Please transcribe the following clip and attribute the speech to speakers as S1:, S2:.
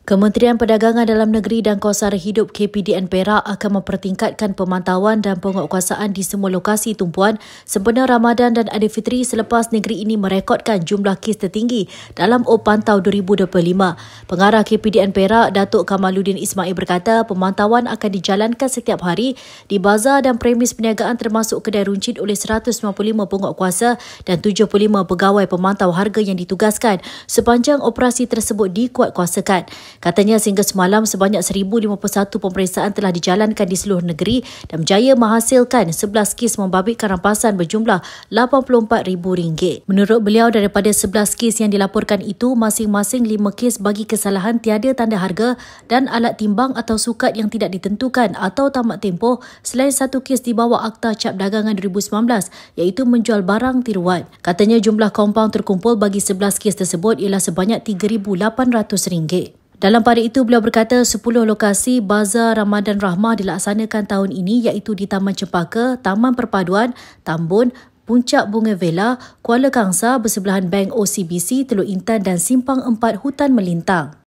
S1: Kementerian Perdagangan Dalam Negeri dan Kawasan Hidup KPDN Perak akan mempertingkatkan pemantauan dan penguatkuasaan di semua lokasi tumpuan sempena Ramadan dan Aidilfitri selepas negeri ini merekodkan jumlah kes tertinggi dalam Pantau 2025. Pengarah KPDN Perak, Datuk Kamaluddin Ismail berkata pemantauan akan dijalankan setiap hari di bazar dan premis perniagaan termasuk kedai runcit oleh 195 penguatkuasa dan 75 pegawai pemantau harga yang ditugaskan sepanjang operasi tersebut dikuatkuasakan. Katanya sehingga semalam sebanyak 1,051 pemeriksaan telah dijalankan di seluruh negeri dan berjaya menghasilkan 11 kes membabitkan rampasan berjumlah RM84,000. Menurut beliau, daripada 11 kes yang dilaporkan itu, masing-masing 5 kes bagi kesalahan tiada tanda harga dan alat timbang atau sukat yang tidak ditentukan atau tamat tempoh, selain satu kes di bawah Akta Cap Dagangan 2019 iaitu menjual barang tiruan. Katanya jumlah kompaun terkumpul bagi 11 kes tersebut ialah sebanyak RM3,800. Dalam pada itu, beliau berkata 10 lokasi Bazar Ramadan Rahmah dilaksanakan tahun ini iaitu di Taman Cempaka, Taman Perpaduan, Tambun, Puncak Bunga Villa, Kuala Kangsar bersebelahan Bank OCBC, Teluk Intan dan Simpang 4 Hutan Melintang.